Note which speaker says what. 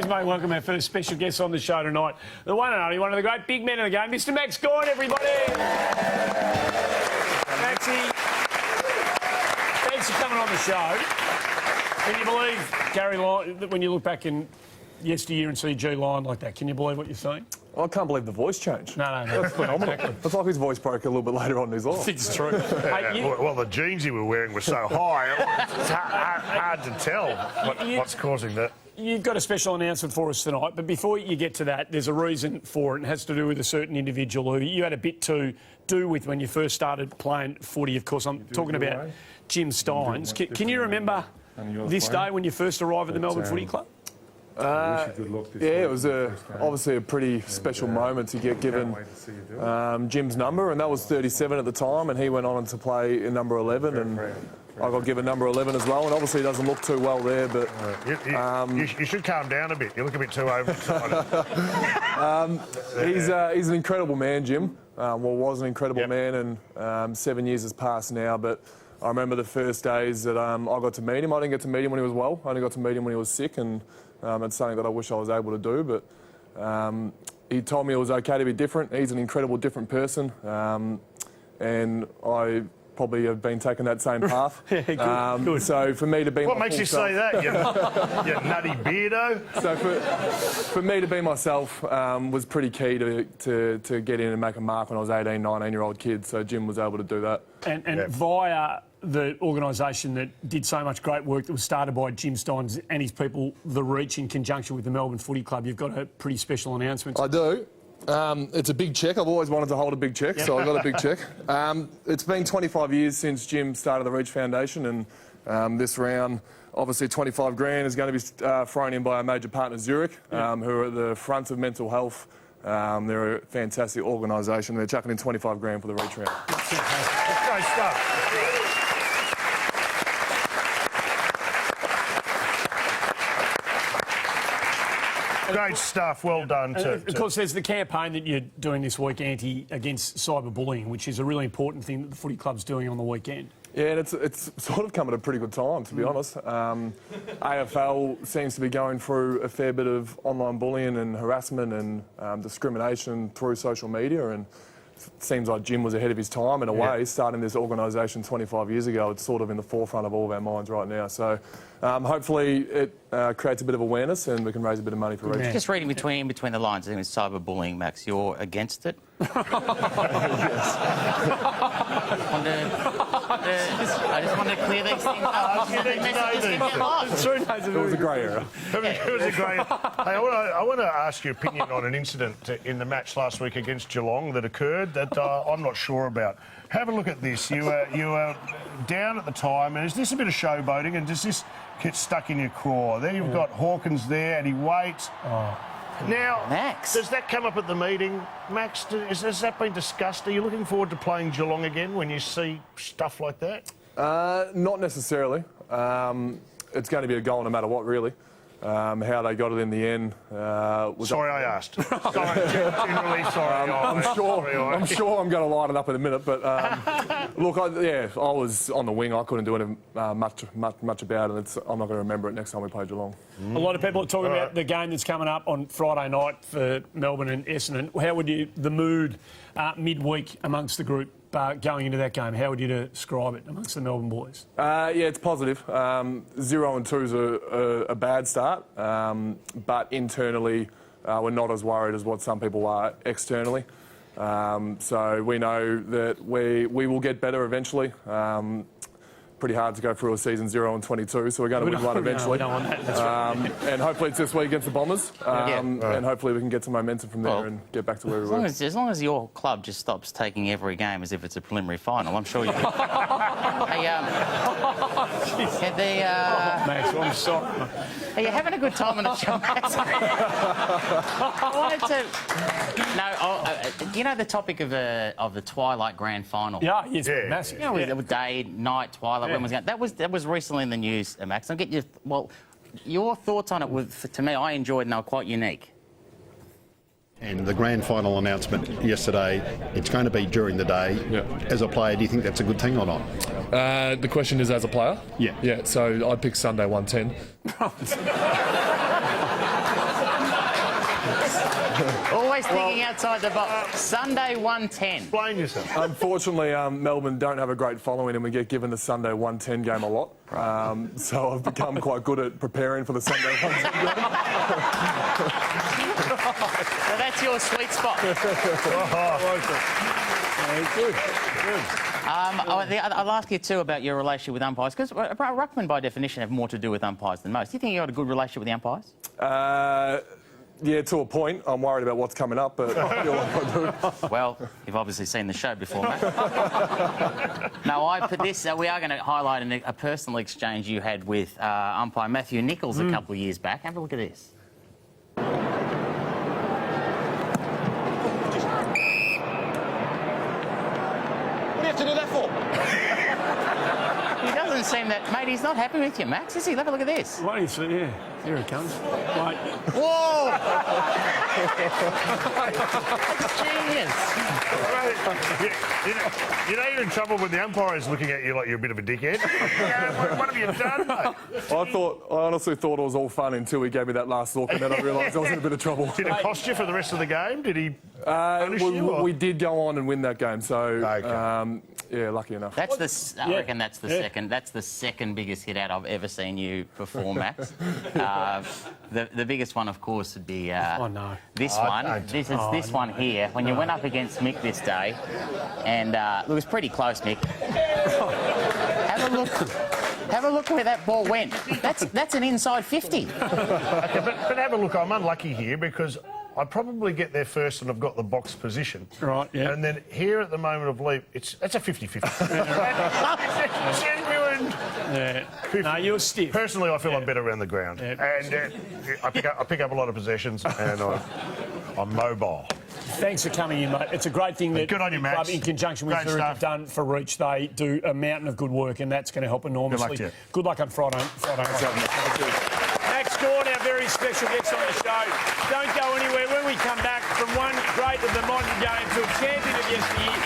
Speaker 1: May welcome our first special guest on the show tonight. The one and only, one of the great big men of the game, Mr. Max Gawn, everybody. Maxie, thanks for coming on the show. Can you believe Gary Lyon, when you look back in yesteryear and see G Lyon like that, can you believe what you're saying?
Speaker 2: I can't believe the voice changed.
Speaker 1: No.
Speaker 2: That's phenomenal. It's like his voice broke a little bit later on in his life.
Speaker 1: It's true. Hey,
Speaker 3: well, the jeans he was wearing were so high, it's hard to tell what's causing that.
Speaker 1: You've got a special announcement for us tonight, but before you get to that, there's a reason for it, and it has to do with a certain individual who you had a bit to do with when you first started playing footy. Of course, I'm talking about Jim Stynes. Can you remember this day when you first arrived at the Melbourne Footy Club?
Speaker 2: Yeah, it was obviously a pretty special moment to get given Jim's number, and that was 37 at the time, and he went on to play in number 11, and I got given number 11 as well, and obviously he doesn't look too well there, but...
Speaker 3: You should calm down a bit. You look a bit too overexcited.
Speaker 2: He's an incredible man, Jim. Was an incredible man, and 7 years has passed now, but I remember the first days that I got to meet him. I didn't get to meet him when he was well. I only got to meet him when he was sick, and it's something that I wish I was able to do, but he told me it was okay to be different. He's an incredible different person, and I probably have been taking that same path. Good. So for me to be
Speaker 3: what makes you say that, you nutty beardo?
Speaker 2: So for me to be myself was pretty key to get in and make a mark when I was 18, 19-year-old kid. So Jim was able to do that.
Speaker 1: And via the organisation that did so much great work that was started by Jim Stynes and his people, The Reach, in conjunction with the Melbourne Footy Club, you've got a pretty special announcement.
Speaker 2: I do. It's a big cheque. I've always wanted to hold a big cheque, so I got a big cheque. It's been 25 years since Jim started the Reach Foundation, and this round, obviously 25 grand is going to be thrown in by our major partner Zurich, who are at the front of mental health. They're a fantastic organisation. They're chucking in 25 grand for the Reach round.
Speaker 3: That's great stuff. Great stuff, well done.
Speaker 1: Of course, there's the campaign that you're doing this week, against cyberbullying, which is a really important thing that the footy club's doing on the weekend. Yeah,
Speaker 2: and it's sort of come at a pretty good time, to be honest. AFL seems to be going through a fair bit of online bullying and harassment and discrimination through social media, and it seems like Jim was ahead of his time in a way, starting this organisation 25 years ago. It's sort of in the forefront of all of our minds right now. So hopefully it creates a bit of awareness and we can raise a bit of money for Reach.
Speaker 4: Just reading between the lines, I think it's cyberbullying, Max. You're against it? I just want to clear these things up.
Speaker 2: It was a grey area.
Speaker 3: It was a grey area. Hey, I want to ask your opinion on an incident in the match last week against Geelong that occurred that I'm not sure about. Have a look at this. You were down at the time, and is this a bit of showboating, and does this get stuck in your craw? Then you've got Hawkins there, and he waits. Now,
Speaker 4: Max,
Speaker 3: does that come up at the meeting? Max, has that been discussed? Are you looking forward to playing Geelong again when you see stuff like that?
Speaker 2: Not necessarily. It's going to be a goal no matter what, really. How they got it in the end was...
Speaker 3: Sorry I asked. Sorry, generally sorry.
Speaker 2: I'm sure I'm going to line it up in a minute, but look, I was on the wing. I couldn't do anything much about it. I'm not going to remember it next time we play Geelong.
Speaker 1: A lot of people are talking about the game that's coming up on Friday night for Melbourne and Essendon. How would the mood midweek amongst the group going into that game, how would you describe it amongst the Melbourne boys?
Speaker 2: Yeah, it's positive. 0-2 is a bad start, but internally we're not as worried as what some people are externally. So we know that we will get better eventually. Pretty hard to go through a season 0-22, so we're going to win one eventually.
Speaker 1: We don't want that. That's right.
Speaker 2: And hopefully it's this week against the Bombers, and hopefully we can get some momentum from there and get back to where we were.
Speaker 4: As long as your club just stops taking every game as if it's a preliminary final, I'm sure you can.
Speaker 1: Max, I'm sorry.
Speaker 4: Are you having a good time on the show, Max? I wanted to... No, you know the topic of the Twilight Grand Final?
Speaker 1: Yeah, yes, massive.
Speaker 4: You know, day, night, Twilight, when was that? That was recently in the news, Max. I'll get you... Well, your thoughts on it, to me, I enjoyed and they were quite unique.
Speaker 5: And the grand final announcement yesterday, it's going to be during the day. As a player, do you think that's a good thing or not?
Speaker 6: The question is as a player?
Speaker 5: Yeah.
Speaker 6: Yeah, so I picked Sunday 1:10.
Speaker 4: Always thinking outside the box. Sunday 110.
Speaker 3: Explain yourself.
Speaker 2: Unfortunately, Melbourne don't have a great following and we get given the Sunday 110 game a lot. So I've become quite good at preparing for the Sunday 110 game.
Speaker 4: So that's your sweet spot.
Speaker 1: Good.
Speaker 4: I'll ask you too about your relationship with umpires, because ruckmen by definition have more to do with umpires than most. Do you think you got a good relationship with the umpires?
Speaker 2: Yeah, to a point. I'm worried about what's coming up, but I feel like I do.
Speaker 4: Well, you've obviously seen the show before, mate. No, we are going to highlight a personal exchange you had with umpire Matthew Nichols a couple of years back. Have a look at this.
Speaker 7: What do you have to do that for?
Speaker 4: He doesn't seem that... Mate, he's not happy with you, Max, is he? Have a look at this.
Speaker 1: What do you see? Yeah, here it comes. Right.
Speaker 4: Whoa! That's genius.
Speaker 3: You know you're in trouble when the umpires looking at you like you're a bit of a dickhead. What have you done, mate?
Speaker 2: I honestly thought it was all fun until he gave me that last look, and then I realised I was in a bit of trouble.
Speaker 3: Did it cost you for the rest of the game? Did he punish you?
Speaker 2: We did go on and win that game, so
Speaker 3: Okay.
Speaker 2: yeah, lucky enough.
Speaker 4: That's I reckon that's the second. That's the second biggest hit out I've ever seen you perform, Max. The biggest one, of course, would be this one. This one here. When you went up against Mick this day, and it was pretty close, Mick. Have a look. Have a look where that ball went. That's an inside 50.
Speaker 3: Okay, but have a look. I'm unlucky here because I probably get there first and I've got the box position.
Speaker 1: Right, yeah.
Speaker 3: And then here at the moment of leap, that's a 50-50. It's genuine.
Speaker 1: Yeah. No, you're stiff.
Speaker 3: Personally, I feel I'm better around the ground.
Speaker 1: Yeah.
Speaker 3: And I pick up a lot of possessions and I'm mobile.
Speaker 1: Thanks for coming in, mate. It's a great thing that
Speaker 3: Good on you, Max.
Speaker 1: Club, in conjunction with
Speaker 3: Great
Speaker 1: Zurich,
Speaker 3: stuff.
Speaker 1: have done for Reach. They do a mountain of good work, and that's going to help enormously.
Speaker 3: to you.
Speaker 1: Good luck on Friday. Max Gawn, our very special guest on the show. Don't go anywhere. When we come back from one great of the modern game to a champion of yesteryear,